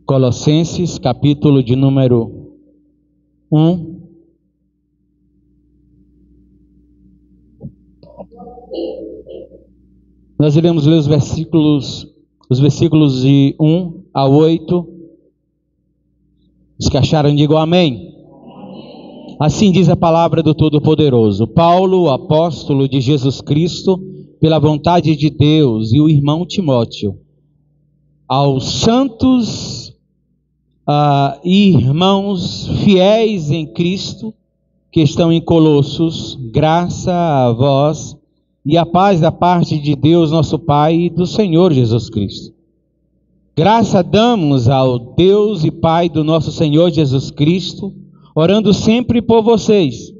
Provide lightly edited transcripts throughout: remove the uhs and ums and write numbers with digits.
Colossenses, capítulo de número 1. Nós iremos ler os versículos de 1 a 8. Os que acharam, digam amém. Assim diz a palavra do Todo-Poderoso. Paulo, apóstolo de Jesus Cristo, pela vontade de Deus, e o irmão Timóteo, aos santos e irmãos fiéis em Cristo, que estão em Colossos, graça a vós e a paz da parte de Deus nosso Pai e do Senhor Jesus Cristo. Graça damos ao Deus e Pai do nosso Senhor Jesus Cristo, orando sempre por vocês,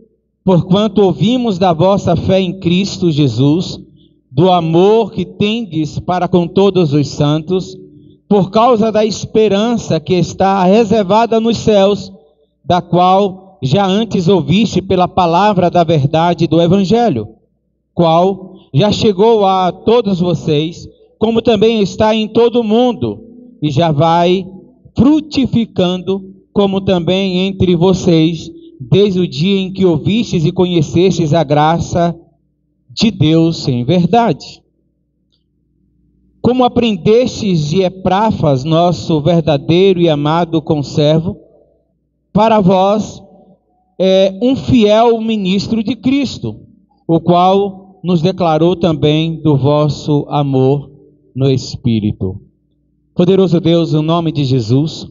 porquanto ouvimos da vossa fé em Cristo Jesus, do amor que tendes para com todos os santos, por causa da esperança que está reservada nos céus, da qual já antes ouviste pela palavra da verdade do Evangelho, qual já chegou a todos vocês, como também está em todo o mundo, e já vai frutificando, como também entre vocês, desde o dia em que ouvistes e conhecestes a graça de Deus em verdade. Como aprendestes de Epáfras, nosso verdadeiro e amado conservo, para vós é um fiel ministro de Cristo, o qual nos declarou também do vosso amor no Espírito. Poderoso Deus, no nome de Jesus,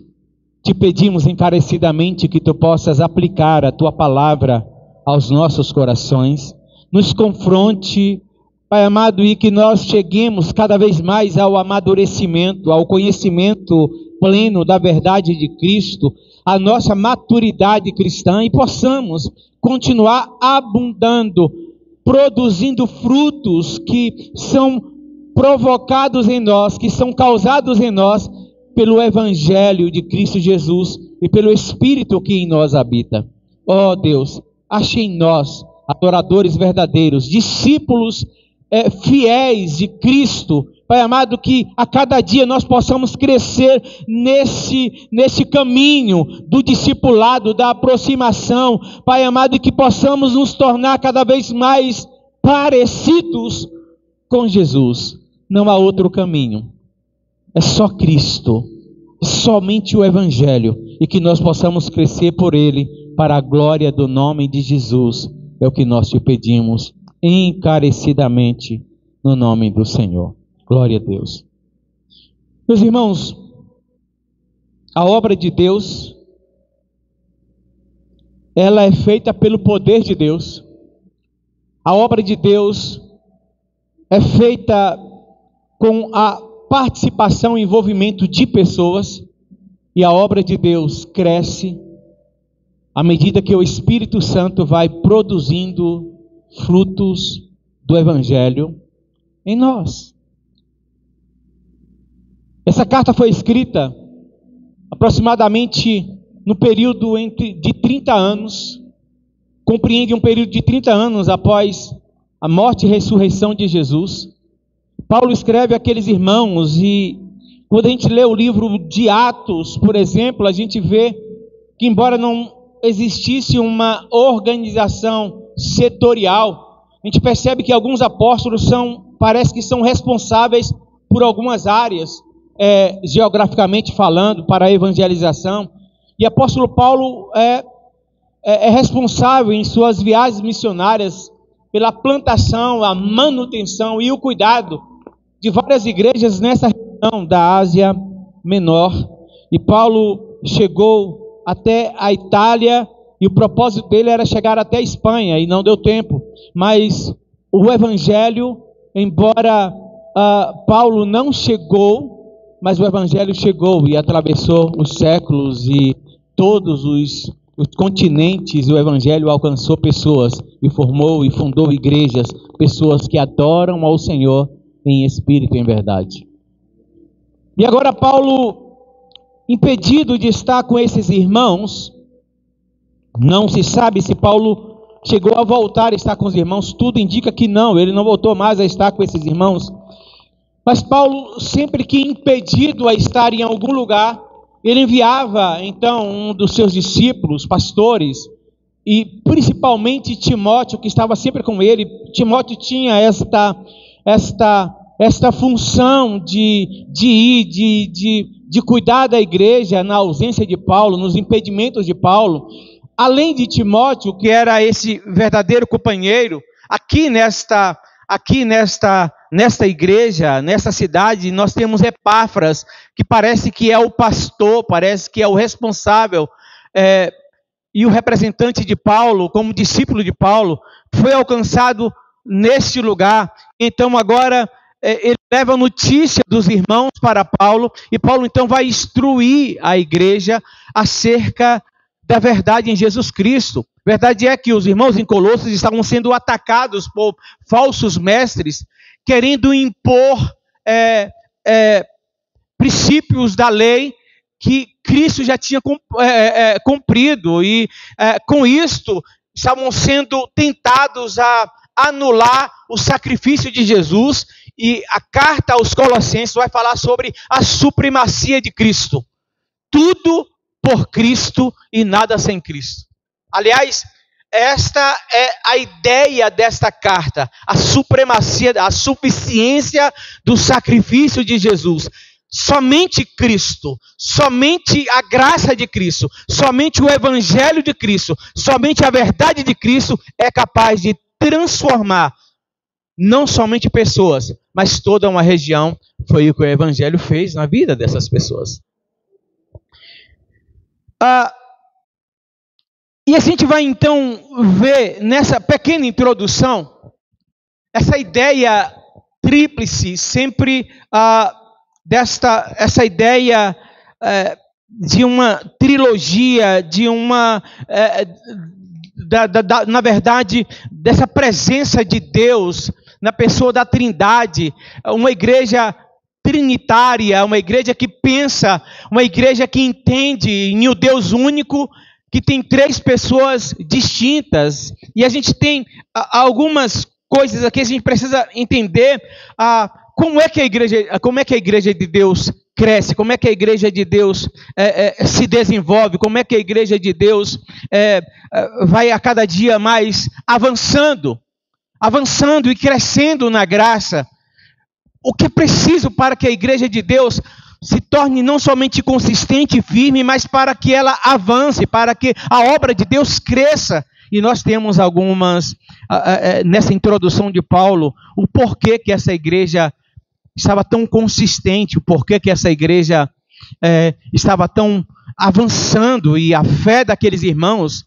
te pedimos encarecidamente que tu possas aplicar a tua palavra aos nossos corações, nos confronte, Pai amado, e que nós cheguemos cada vez mais ao amadurecimento, ao conhecimento pleno da verdade de Cristo, a nossa maturidade cristã, e possamos continuar abundando, produzindo frutos que são provocados em nós, que são causados em nós pelo Evangelho de Cristo Jesus e pelo Espírito que em nós habita. Ó Deus, ache em nós adoradores verdadeiros, discípulos fiéis de Cristo, Pai amado, que a cada dia nós possamos crescer nesse caminho do discipulado, da aproximação, Pai amado, e que possamos nos tornar cada vez mais parecidos com Jesus. Não há outro caminho, é só Cristo, somente o Evangelho, e que nós possamos crescer por Ele, para a glória do nome de Jesus, é o que nós te pedimos, encarecidamente, no nome do Senhor. Glória a Deus. Meus irmãos, a obra de Deus, ela é feita pelo poder de Deus. A obra de Deus é feita com a participação e envolvimento de pessoas, e a obra de Deus cresce à medida que o Espírito Santo vai produzindo frutos do Evangelho em nós. Essa carta foi escrita aproximadamente no período de 30 anos, compreende um período de 30 anos após a morte e ressurreição de Jesus. Paulo escreve àqueles irmãos, e quando a gente lê o livro de Atos, por exemplo, a gente vê que, embora não existisse uma organização setorial, a gente percebe que alguns apóstolos parece que são responsáveis por algumas áreas, geograficamente falando, para a evangelização. E o apóstolo Paulo é responsável em suas viagens missionárias pela plantação, a manutenção e o cuidado de várias igrejas nessa região da Ásia Menor. E Paulo chegou até a Itália, e o propósito dele era chegar até a Espanha, e não deu tempo. Mas o Evangelho, embora Paulo não chegou, mas o Evangelho chegou e atravessou os séculos e todos os continentes. O Evangelho alcançou pessoas e formou e fundou igrejas, pessoas que adoram ao Senhor em espírito e em verdade. E agora Paulo, impedido de estar com esses irmãos, não se sabe se Paulo chegou a voltar a estar com os irmãos. Tudo indica que não, ele não voltou mais a estar com esses irmãos. Mas Paulo, sempre que impedido a estar em algum lugar, ele enviava então um dos seus discípulos, pastores, e principalmente Timóteo, que estava sempre com ele. Timóteo tinha esta função de cuidar da igreja na ausência de Paulo, nos impedimentos de Paulo. Além de Timóteo, que era esse verdadeiro companheiro, aqui nesta igreja, nesta cidade, nós temos Epáfras, que parece que é o pastor, parece que é o responsável, e o representante de Paulo, como discípulo de Paulo, foi alcançado neste lugar. Então agora ele leva a notícia dos irmãos para Paulo, e Paulo então vai instruir a igreja acerca da verdade em Jesus Cristo. Verdade é que os irmãos em Colossos estavam sendo atacados por falsos mestres, querendo impor princípios da lei que Cristo já tinha cumprido, e com isto estavam sendo tentados a anular o sacrifício de Jesus. E a carta aos Colossenses vai falar sobre a supremacia de Cristo. Tudo por Cristo e nada sem Cristo. Aliás, esta é a ideia desta carta, a supremacia, a suficiência do sacrifício de Jesus. Somente Cristo, somente a graça de Cristo, somente o evangelho de Cristo, somente a verdade de Cristo é capaz de transformar não somente pessoas, mas toda uma região. Foi o que o evangelho fez na vida dessas pessoas. E a gente vai então ver nessa pequena introdução essa ideia tríplice, sempre essa ideia de uma trilogia, de uma na verdade dessa presença de Deus na pessoa da Trindade, uma igreja trinitária, uma igreja que pensa, uma igreja que entende em o Deus único, que tem três pessoas distintas. E a gente tem algumas coisas aqui, a gente precisa entender como é que a igreja de Deus cresce, como é que a igreja de Deus se desenvolve, como é que a igreja de Deus vai a cada dia mais avançando e crescendo na graça. O que é preciso para que a igreja de Deus se torne não somente consistente e firme, mas para que ela avance, para que a obra de Deus cresça. E nós temos algumas, nessa introdução de Paulo, o porquê que essa igreja estava tão consistente, o porquê que essa igreja estava tão avançando, e a fé daqueles irmãos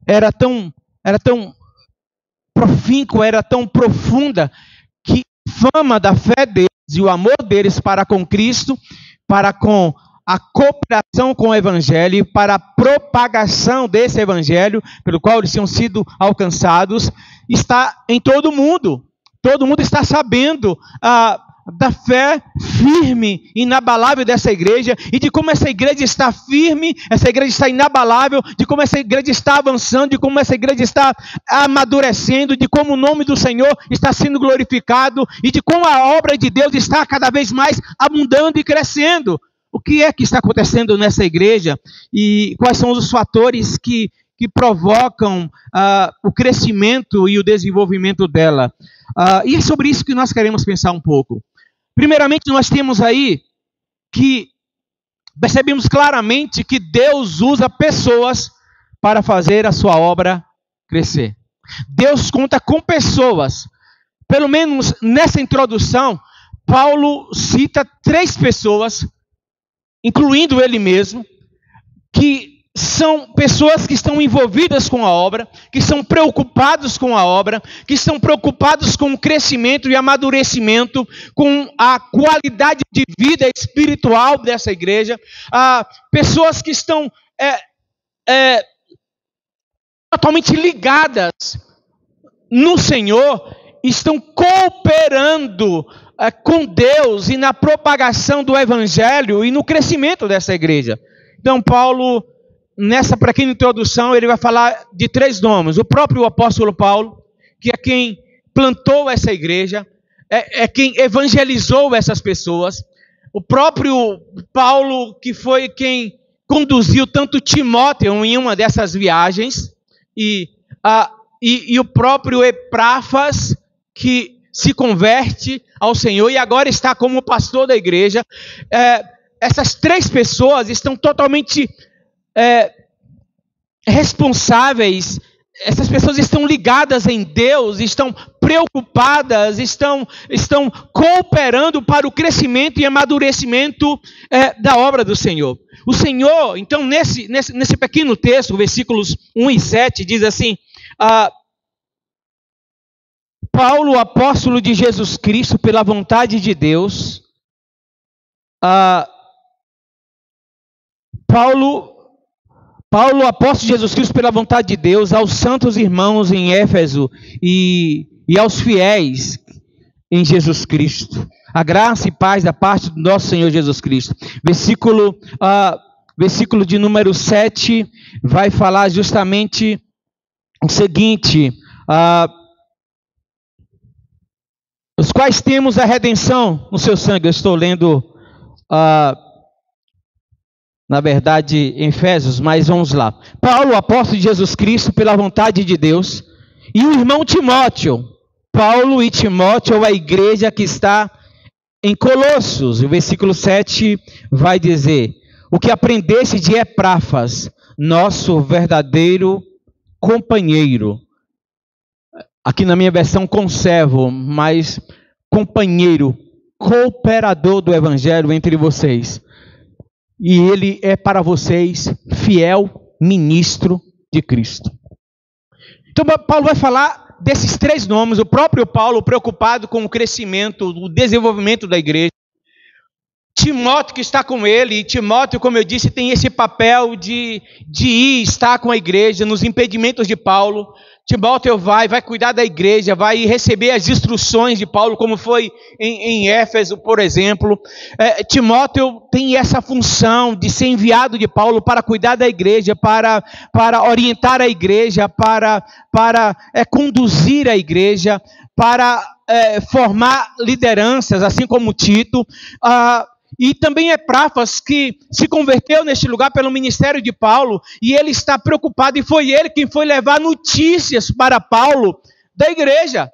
era tão profínqua, era tão profunda, que a fama da fé deles e o amor deles para com Cristo, para com a cooperação com o Evangelho, para a propagação desse Evangelho, pelo qual eles tinham sido alcançados, está em todo mundo. Todo mundo está sabendo da fé firme, inabalável dessa igreja, e de como essa igreja está firme, essa igreja está inabalável, de como essa igreja está avançando, de como essa igreja está amadurecendo, de como o nome do Senhor está sendo glorificado, e de como a obra de Deus está cada vez mais abundando e crescendo. O que é que está acontecendo nessa igreja? E quais são os fatores que provocam o crescimento e o desenvolvimento dela? E é sobre isso que nós queremos pensar um pouco. Primeiramente, nós temos aí que percebemos claramente que Deus usa pessoas para fazer a sua obra crescer. Deus conta com pessoas. Pelo menos nessa introdução, Paulo cita 3 pessoas, incluindo ele mesmo, que são pessoas que estão envolvidas com a obra, que são preocupados com a obra, que estão preocupados com o crescimento e amadurecimento, com a qualidade de vida espiritual dessa igreja, pessoas que estão totalmente ligadas no Senhor, estão cooperando com Deus e na propagação do Evangelho e no crescimento dessa igreja. Então Paulo, nessa pequena introdução, ele vai falar de 3 nomes. O próprio apóstolo Paulo, que é quem plantou essa igreja, é quem evangelizou essas pessoas. o próprio Paulo, que foi quem conduziu tanto Timóteo em uma dessas viagens, e o próprio Epáfras, que se converte ao Senhor e agora está como pastor da igreja. Essas três pessoas estão totalmente responsáveis. Essas pessoas estão ligadas em Deus, estão preocupadas, estão cooperando para o crescimento e amadurecimento da obra do Senhor. O Senhor, então, nesse pequeno texto, versículos 1 e 7, diz assim: Paulo, apóstolo de Jesus Cristo, pela vontade de Deus. Paulo, apóstolo de Jesus Cristo, pela vontade de Deus, aos santos irmãos em Éfeso e aos fiéis em Jesus Cristo. A graça e paz da parte do nosso Senhor Jesus Cristo. Versículo de número 7 vai falar justamente o seguinte: os quais temos a redenção no seu sangue. Eu estou lendo, na verdade, em Efésios, mas vamos lá. Paulo, apóstolo de Jesus Cristo, pela vontade de Deus, e o irmão Timóteo. Paulo e Timóteo, a igreja que está em Colossos. O versículo 7 vai dizer: o que aprendeste de Epáfras, nosso verdadeiro companheiro. Aqui na minha versão conservo, mas companheiro, cooperador do evangelho entre vocês. E ele é para vocês fiel ministro de Cristo. Então Paulo vai falar desses três nomes. O próprio Paulo preocupado com o crescimento, o desenvolvimento da igreja. Timóteo que está com ele. E Timóteo, como eu disse, tem esse papel de ir estar com a igreja nos impedimentos de Paulo. Timóteo vai cuidar da igreja, vai receber as instruções de Paulo, como foi em Éfeso, por exemplo. Timóteo tem essa função de ser enviado de Paulo para cuidar da igreja, para orientar a igreja, para conduzir a igreja, para formar lideranças, assim como Tito. E também Epáfras, que se converteu neste lugar pelo ministério de Paulo, e ele está preocupado, e foi ele quem foi levar notícias para Paulo da igreja,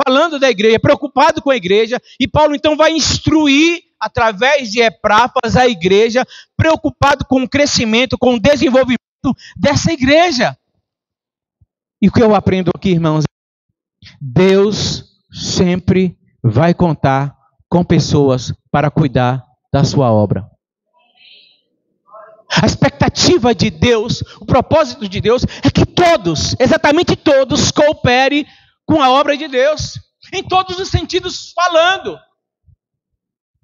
falando da igreja, preocupado com a igreja, e Paulo então vai instruir, através de Epáfras, a igreja, preocupado com o crescimento, com o desenvolvimento dessa igreja. E o que eu aprendo aqui, irmãos, Deus sempre vai contar com pessoas para cuidar da sua obra. A expectativa de Deus, o propósito de Deus é que todos, exatamente todos, cooperem com a obra de Deus, em todos os sentidos falando.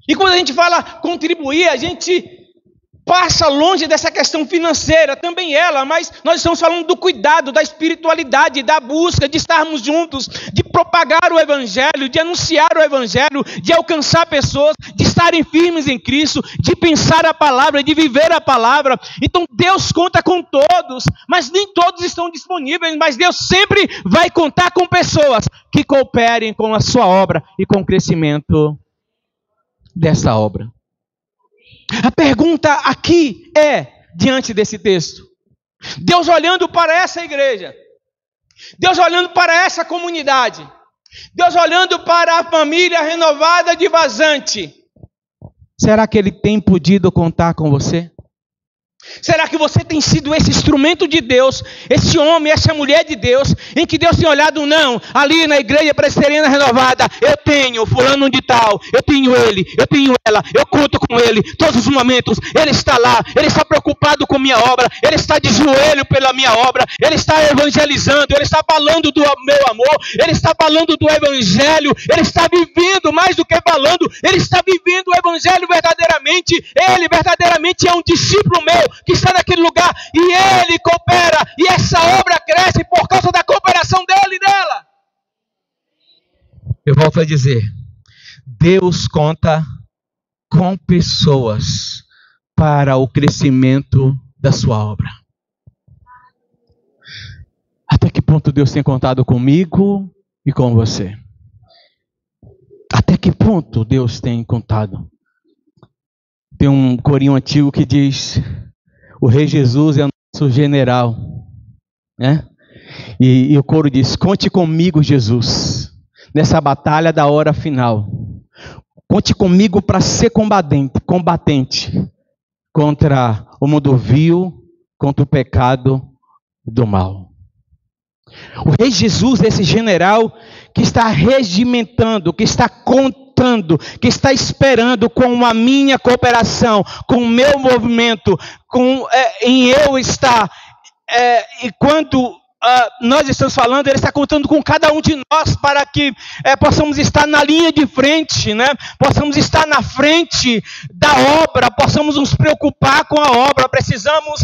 E quando a gente fala contribuir, a gente passa longe dessa questão financeira, também ela, mas nós estamos falando do cuidado, da espiritualidade, da busca, de estarmos juntos, de propagar o evangelho, de anunciar o evangelho, de alcançar pessoas, de estarem firmes em Cristo, de pensar a palavra, de viver a palavra. Então Deus conta com todos, mas nem todos estão disponíveis, mas Deus sempre vai contar com pessoas que cooperem com a sua obra e com o crescimento dessa obra. A pergunta aqui diante desse texto, Deus olhando para essa igreja, Deus olhando para essa comunidade, Deus olhando para a família renovada de Vazante, será que Ele tem podido contar com você? Será que você tem sido esse instrumento de Deus, esse homem, essa mulher de Deus, em que Deus tem olhado, não, ali na igreja presbiteriana renovada, eu tenho fulano de tal, eu tenho ele, eu tenho ela, eu conto com ele, todos os momentos, ele está lá, ele está preocupado com minha obra, ele está de joelho pela minha obra, ele está evangelizando, ele está falando do meu amor, ele está falando do evangelho, ele está vivendo mais do que falando, ele está vivendo o evangelho verdadeiramente, ele verdadeiramente é um discípulo meu, que está naquele lugar, e ele coopera, e essa obra cresce por causa da cooperação dele e dela. Eu volto a dizer, Deus conta com pessoas para o crescimento da sua obra. Até que ponto Deus tem contado comigo e com você? Até que ponto Deus tem contado? Tem um corinho antigo que diz: o Rei Jesus é o nosso general, né? E o coro diz: conte comigo, Jesus, nessa batalha da hora final. Conte comigo para ser combatente contra o mundo vil, contra o pecado do mal. O Rei Jesus é esse general que está regimentando, que está contando, que está esperando com a minha cooperação, com o meu movimento, em eu estar. E quando nós estamos falando, Ele está contando com cada um de nós para que possamos estar na linha de frente, né? Possamos estar na frente da obra, possamos nos preocupar com a obra. Precisamos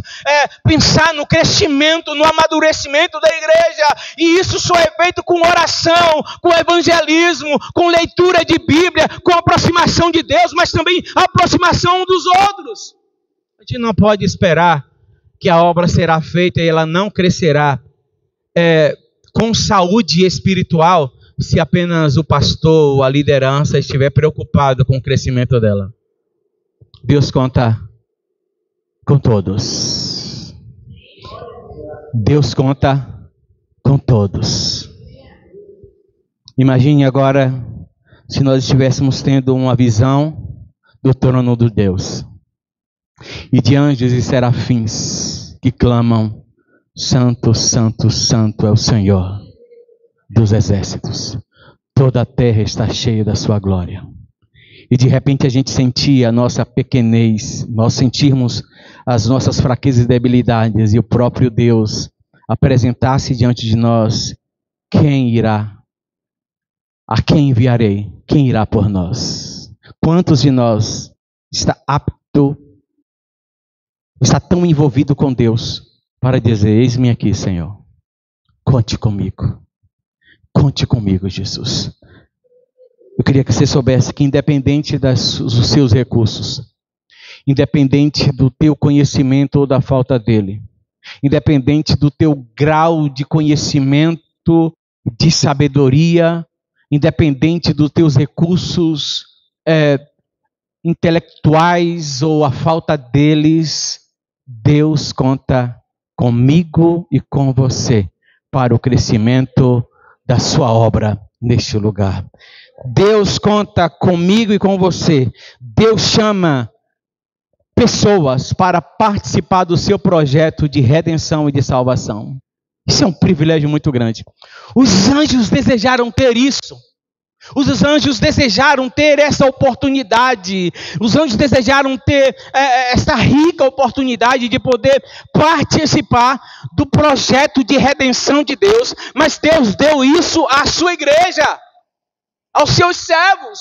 pensar no crescimento, no amadurecimento da igreja, e isso só é feito com oração, com evangelismo, com leitura de Bíblia, com aproximação de Deus, mas também aproximação dos outros. A gente não pode esperar que a obra será feita e ela não crescerá com saúde espiritual se apenas o pastor ou a liderança estiver preocupado com o crescimento dela. Deus conta com todos. Deus conta com todos. Imagine agora se nós estivéssemos tendo uma visão do trono de Deus e de anjos e serafins que clamam: Santo, Santo, Santo é o Senhor dos exércitos. Toda a terra está cheia da sua glória. E de repente a gente sentia a nossa pequenez, nós sentirmos as nossas fraquezas e debilidades, e o próprio Deus apresentasse diante de nós: quem irá? A quem enviarei? Quem irá por nós? Quantos de nós está apto, está tão envolvido com Deus para dizer: eis-me aqui, Senhor, conte comigo, Jesus. Eu queria que você soubesse que independente dos seus recursos, independente do teu conhecimento ou da falta dele, independente do teu grau de conhecimento, de sabedoria, independente dos teus recursos intelectuais ou a falta deles, Deus conta comigo e com você para o crescimento da sua obra neste lugar. Deus conta comigo e com você. Deus chama pessoas para participar do seu projeto de redenção e de salvação. Isso é um privilégio muito grande. Os anjos desejaram ter isso. Os anjos desejaram ter essa oportunidade. Os anjos desejaram ter essa rica oportunidade de poder participar do projeto de redenção de Deus. Mas Deus deu isso à sua igreja, aos seus servos.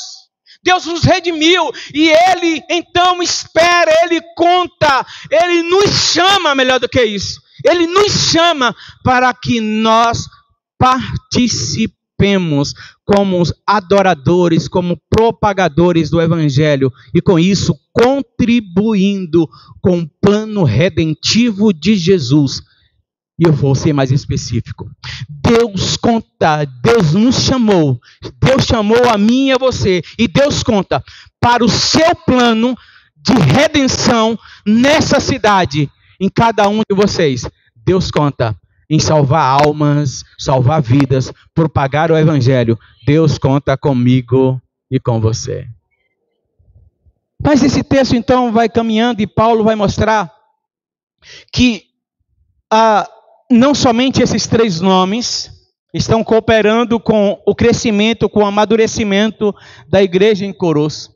Deus nos redimiu e Ele então espera, Ele conta, Ele nos chama, melhor do que isso. Ele nos chama para que nós participemos como adoradores, como propagadores do Evangelho, e com isso contribuindo com o plano redentivo de Jesus. E eu vou ser mais específico. Deus conta, Deus nos chamou, Deus chamou a mim e a você, e Deus conta para o seu plano de redenção nessa cidade, em cada um de vocês. Deus conta em salvar almas, salvar vidas, propagar o Evangelho. Deus conta comigo e com você. Mas esse texto então vai caminhando e Paulo vai mostrar que não somente esses três nomes estão cooperando com o crescimento, com o amadurecimento da igreja em Coros.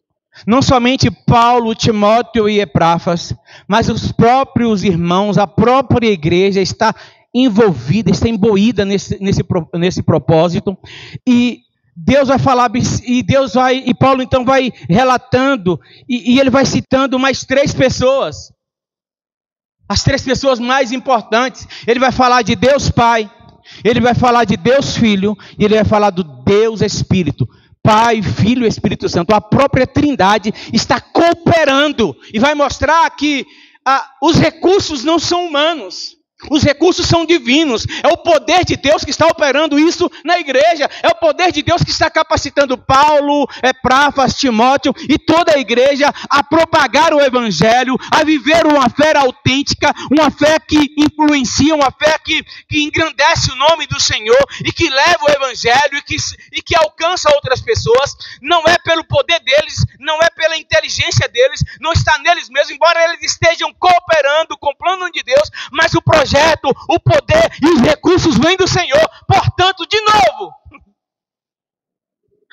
Não somente Paulo, Timóteo e Epáfras, mas os próprios irmãos, a própria igreja está envolvida, está imbuída nesse propósito, e Deus vai falar, e Paulo então vai relatando, e ele vai citando mais três pessoas, as três pessoas mais importantes. Ele vai falar de Deus Pai, ele vai falar de Deus Filho, e ele vai falar do Deus Espírito. Pai, Filho e Espírito Santo, a própria Trindade está cooperando, e vai mostrar que os recursos não são humanos. Os recursos são divinos. É o poder de Deus que está operando isso na igreja. É o poder de Deus que está capacitando Paulo, Epáfras, Timóteo e toda a igreja a propagar o evangelho, a viver uma fé autêntica, uma fé que influencia, uma fé que engrandece o nome do Senhor e que leva o evangelho e que alcança outras pessoas. Não é pelo poder deles, não é pela inteligência deles, não está neles mesmos, embora eles estejam cooperando com o plano de Deus, mas o projeto, o poder e os recursos vêm do Senhor. Portanto, de novo,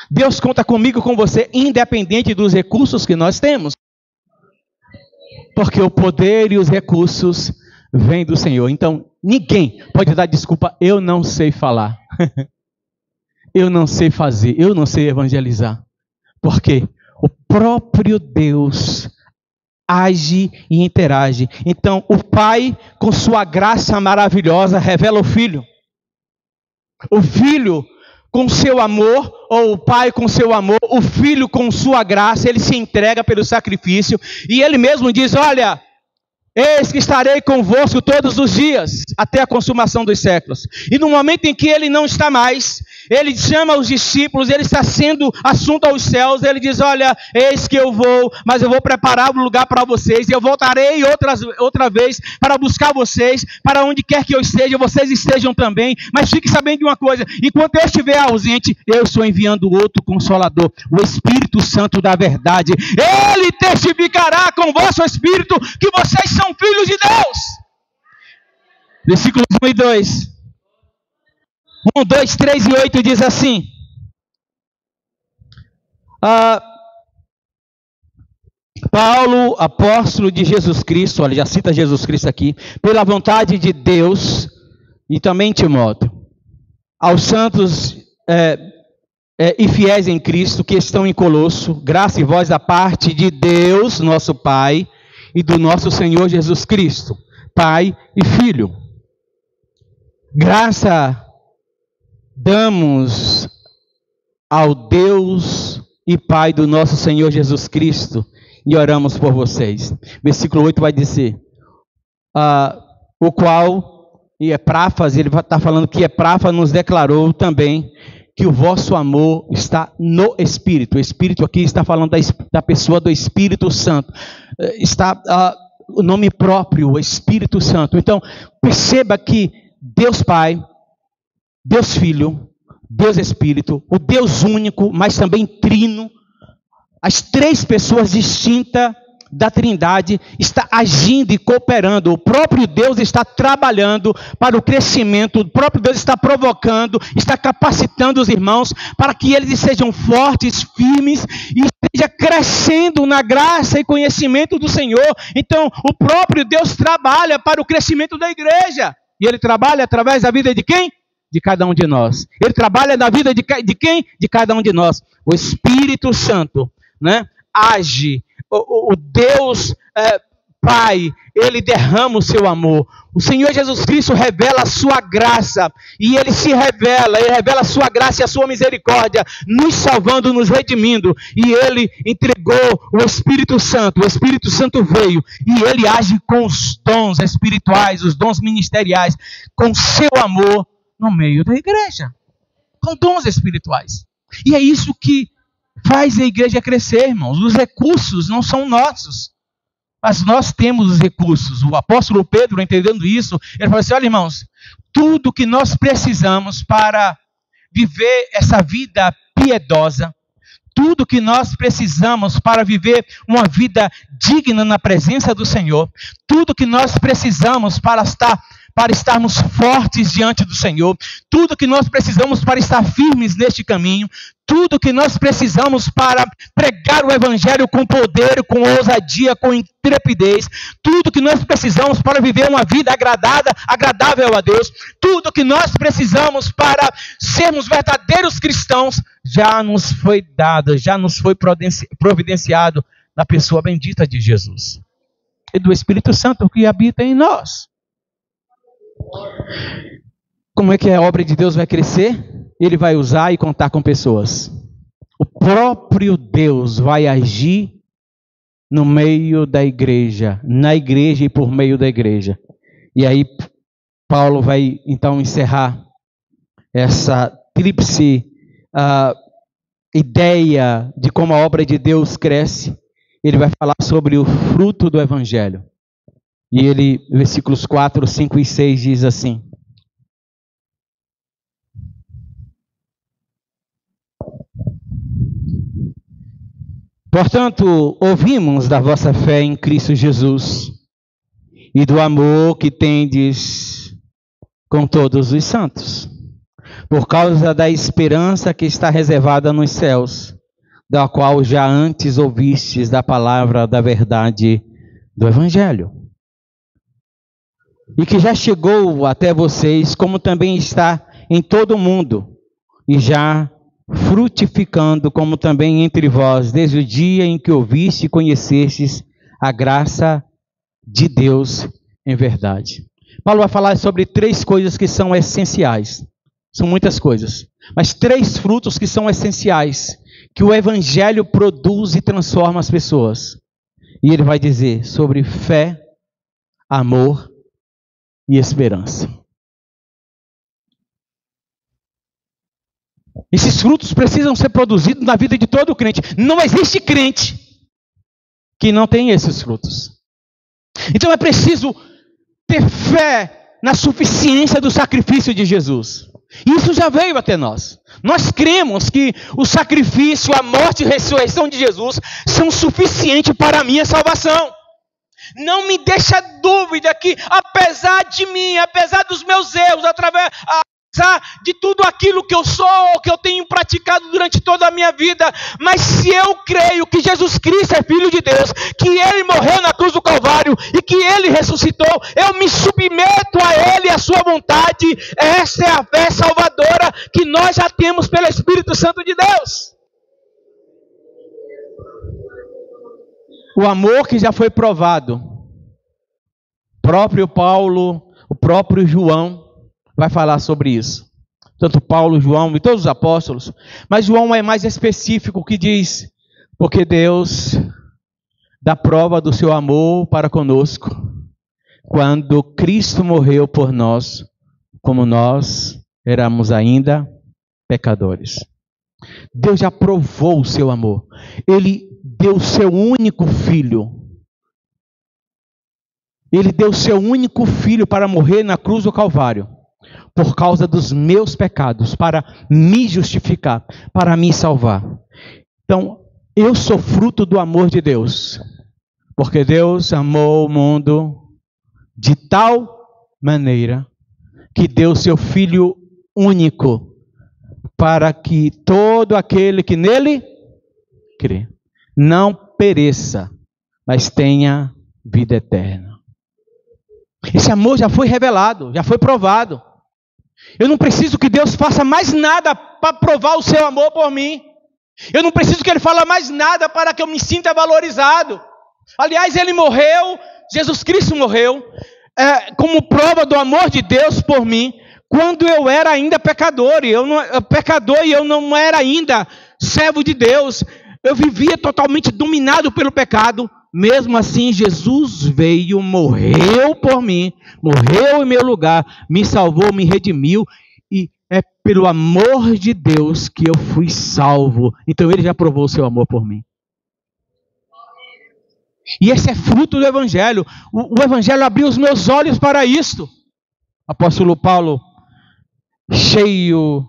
Deus conta comigo, com você, independente dos recursos que nós temos. Porque o poder e os recursos vêm do Senhor. Então, ninguém pode dar desculpa, eu não sei falar. Eu não sei fazer, eu não sei evangelizar. Porque o próprio Deus age e interage. Então, o Pai, com sua graça maravilhosa, revela o Filho. O Filho, com seu amor, ou o Pai com seu amor, o Filho com sua graça, ele se entrega pelo sacrifício. E ele mesmo diz, olha, eis que estarei convosco todos os dias, até a consumação dos séculos. E no momento em que ele não está mais, ele chama os discípulos, ele está sendo assunto aos céus, ele diz, olha, eis que eu vou, mas eu vou preparar um lugar para vocês, e eu voltarei outra vez para buscar vocês, para onde quer que eu esteja, vocês estejam também. Mas fique sabendo de uma coisa, enquanto eu estiver ausente, eu estou enviando outro Consolador, o Espírito Santo da verdade. Ele testificará com o vosso Espírito que vocês são filhos de Deus. Versículos 1 e 2. 1, 2, 3 e 8 diz assim. Paulo, apóstolo de Jesus Cristo, olha, já cita Jesus Cristo aqui, pela vontade de Deus, e também Timóteo, aos santos e fiéis em Cristo que estão em Colosso, graça e voz da parte de Deus, nosso Pai, e do nosso Senhor Jesus Cristo, Pai e Filho. Graça damos ao Deus e Pai do nosso Senhor Jesus Cristo e oramos por vocês. Versículo 8 vai dizer, o qual, e Epáfras, ele está falando que Epáfras nos declarou também que o vosso amor está no Espírito. O Espírito aqui está falando da pessoa do Espírito Santo. Está o nome próprio, o Espírito Santo. Então, perceba que Deus Pai, Deus Filho, Deus Espírito, o Deus único, mas também trino, as três pessoas distintas da Trindade está agindo e cooperando. O próprio Deus está trabalhando para o crescimento, o próprio Deus está provocando, está capacitando os irmãos para que eles sejam fortes, firmes e esteja crescendo na graça e conhecimento do Senhor. Então, o próprio Deus trabalha para o crescimento da igreja. E Ele trabalha através da vida de quem? De cada um de nós. Ele trabalha na vida de quem? De cada um de nós. O Espírito Santo, né, age. O Deus Pai, Ele derrama o seu amor. O Senhor Jesus Cristo revela a sua graça. E Ele revela a sua graça e a sua misericórdia, nos salvando, nos redimindo. E Ele entregou o Espírito Santo. O Espírito Santo veio. E Ele age com os dons espirituais, os dons ministeriais, com seu amor no meio da igreja. Com dons espirituais. E é isso que faz a igreja crescer, irmãos. Os recursos não são nossos, mas nós temos os recursos. O apóstolo Pedro, entendendo isso, ele falou assim, olha, irmãos, tudo que nós precisamos para viver essa vida piedosa, tudo que nós precisamos para viver uma vida digna na presença do Senhor, tudo que nós precisamos para estarmos fortes diante do Senhor, tudo que nós precisamos para estar firmes neste caminho, tudo que nós precisamos para pregar o Evangelho com poder, com ousadia, com intrepidez, tudo que nós precisamos para viver uma vida agradável a Deus, tudo que nós precisamos para sermos verdadeiros cristãos, já nos foi dado, já nos foi providenciado na pessoa bendita de Jesus e do Espírito Santo que habita em nós. Como é que a obra de Deus vai crescer? Ele vai usar e contar com pessoas. O próprio Deus vai agir no meio da igreja, na igreja e por meio da igreja. E aí Paulo vai então encerrar essa tríplice ideia de como a obra de Deus cresce. Ele vai falar sobre o fruto do Evangelho. E ele, versículos 4, 5 e 6 diz assim: portanto, ouvimos da vossa fé em Cristo Jesus e do amor que tendes com todos os santos, por causa da esperança que está reservada nos céus, da qual já antes ouvistes da palavra da verdade do Evangelho, e que já chegou até vocês, como também está em todo o mundo, e já frutificando, como também entre vós, desde o dia em que ouviste e conhecestes a graça de Deus em verdade. Paulo vai falar sobre 3 coisas que são essenciais. São muitas coisas, mas 3 frutos que são essenciais, que o Evangelho produz e transforma as pessoas. E ele vai dizer sobre fé, amor e esperança. Esses frutos precisam ser produzidos na vida de todo crente. Não existe crente que não tem esses frutos. Então é preciso ter fé na suficiência do sacrifício de Jesus. Isso já veio até nós. Nós cremos que o sacrifício, a morte e a ressurreição de Jesus são suficientes para a minha salvação. Não me deixa dúvida que, apesar de mim, apesar dos meus erros, apesar de tudo aquilo que eu sou, que eu tenho praticado durante toda a minha vida, mas se eu creio que Jesus Cristo é Filho de Deus, que Ele morreu na cruz do Calvário e que Ele ressuscitou, eu me submeto a Ele, a sua vontade. Essa é a fé salvadora que nós já temos pelo Espírito Santo de Deus. O amor que já foi provado. O próprio Paulo, o próprio João vai falar sobre isso. Tanto Paulo, João e todos os apóstolos. Mas João é mais específico, que diz: porque Deus dá prova do seu amor para conosco, quando Cristo morreu por nós, como nós éramos ainda pecadores. Deus já provou o seu amor. Ele deu o seu único filho. Ele deu o seu único filho para morrer na cruz do Calvário, por causa dos meus pecados, para me justificar, para me salvar. Então, eu sou fruto do amor de Deus, porque Deus amou o mundo de tal maneira que deu seu Filho único, para que todo aquele que nele crê não pereça, mas tenha vida eterna. Esse amor já foi revelado, já foi provado. Eu não preciso que Deus faça mais nada para provar o seu amor por mim. Eu não preciso que Ele faça mais nada para que eu me sinta valorizado. Aliás, Ele morreu, Jesus Cristo morreu, como prova do amor de Deus por mim, quando eu era ainda pecador, e eu não era ainda servo de Deus. Eu vivia totalmente dominado pelo pecado. Mesmo assim, Jesus veio, morreu por mim, morreu em meu lugar, me salvou, me redimiu, e é pelo amor de Deus que eu fui salvo. Então Ele já provou o seu amor por mim. E esse é fruto do Evangelho. O Evangelho abriu os meus olhos para isto. Apóstolo Paulo, cheio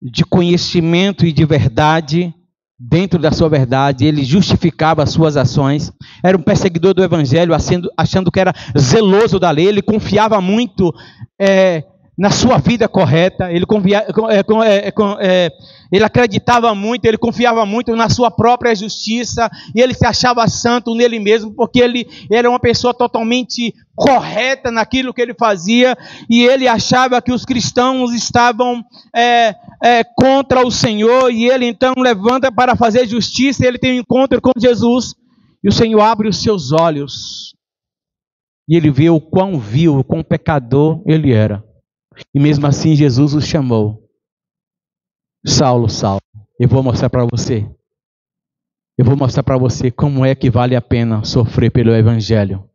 de conhecimento e de verdade, dentro da sua verdade, ele justificava as suas ações. Era um perseguidor do Evangelho, achando que era zeloso da lei. Ele confiava muito na sua vida correta. Ele acreditava muito, ele confiava muito na sua própria justiça. E ele se achava santo nele mesmo, porque ele era uma pessoa totalmente correta naquilo que ele fazia. E ele achava que os cristãos estavam contra o Senhor. E ele então levanta para fazer justiça. Ele tem um encontro com Jesus. E o Senhor abre os seus olhos. E ele vê o quão vil, o quão pecador ele era. E mesmo assim Jesus o chamou. Saulo, Saulo, eu vou mostrar para você. Eu vou mostrar para você como é que vale a pena sofrer pelo Evangelho.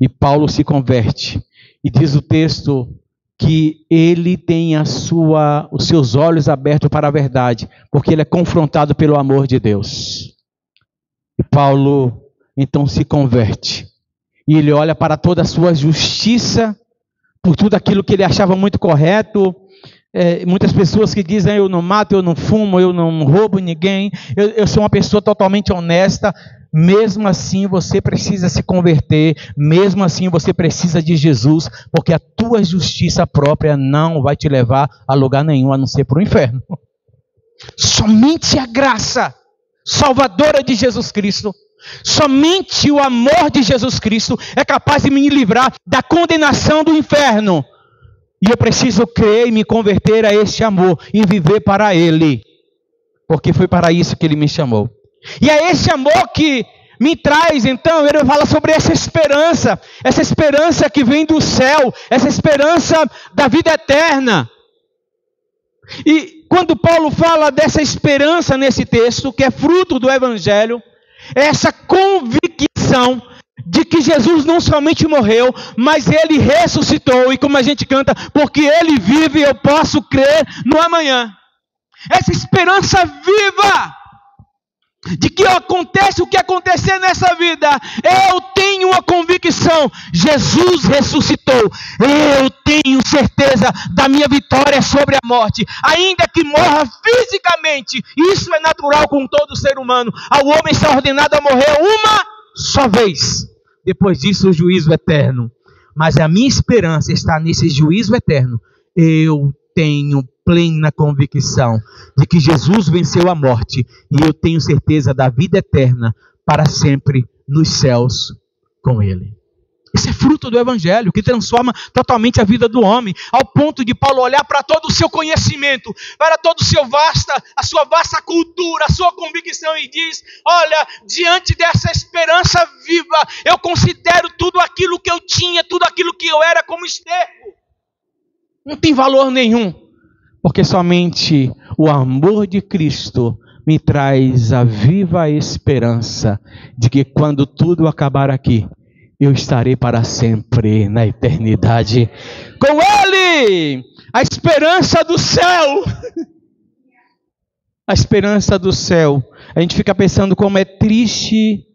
E Paulo se converte. E diz o texto que ele tem os seus olhos abertos para a verdade, porque ele é confrontado pelo amor de Deus. E Paulo então se converte. E ele olha para toda a sua justiça, por tudo aquilo que ele achava muito correto. Muitas pessoas que dizem: eu não mato, eu não fumo, eu não roubo ninguém, eu sou uma pessoa totalmente honesta. Mesmo assim você precisa se converter, mesmo assim você precisa de Jesus, porque a tua justiça própria não vai te levar a lugar nenhum, a não ser para o inferno. Somente a graça salvadora de Jesus Cristo, somente o amor de Jesus Cristo é capaz de me livrar da condenação do inferno. E eu preciso crer e me converter a este amor e viver para Ele, porque foi para isso que Ele me chamou. E é esse amor que me traz, então, ele fala sobre essa esperança que vem do céu, essa esperança da vida eterna. E quando Paulo fala dessa esperança nesse texto, que é fruto do Evangelho, é essa convicção de que Jesus não somente morreu, mas Ele ressuscitou, e como a gente canta, porque Ele vive, eu posso crer no amanhã. Essa esperança viva, de que acontece o que acontecer nessa vida, eu tenho uma convicção: Jesus ressuscitou, eu tenho certeza da minha vitória sobre a morte, ainda que morra fisicamente. Isso é natural com todo ser humano. Ao homem está ordenado a morrer uma só vez, depois disso o juízo eterno. Mas a minha esperança está nesse juízo eterno. Eu tenho plena convicção de que Jesus venceu a morte, e eu tenho certeza da vida eterna para sempre nos céus com Ele. Isso é fruto do Evangelho, que transforma totalmente a vida do homem, ao ponto de Paulo olhar para todo o seu conhecimento, para todo a sua vasta cultura, a sua convicção, e diz: olha, diante dessa esperança viva, eu considero tudo aquilo que eu tinha, tudo aquilo que eu era, como esterco. Não tem valor nenhum, porque somente o amor de Cristo me traz a viva esperança de que quando tudo acabar aqui, eu estarei para sempre na eternidade com Ele. A esperança do céu. A esperança do céu. A gente fica pensando como é triste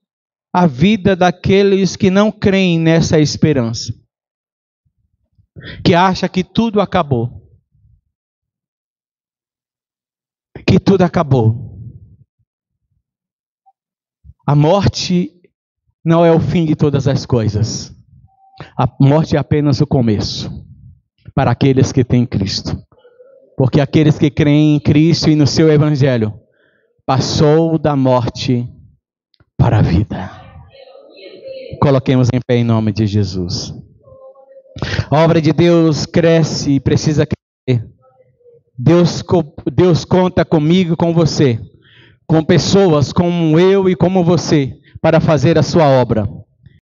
a vida daqueles que não creem nessa esperança, que acha que tudo acabou, que tudo acabou. A morte não é o fim de todas as coisas. A morte é apenas o começo para aqueles que têm Cristo, porque aqueles que creem em Cristo e no seu Evangelho passou da morte para a vida. Coloquemos em pé em nome de Jesus. A obra de Deus cresce e precisa crescer. Deus conta comigo e com você, com pessoas como eu e como você, para fazer a sua obra.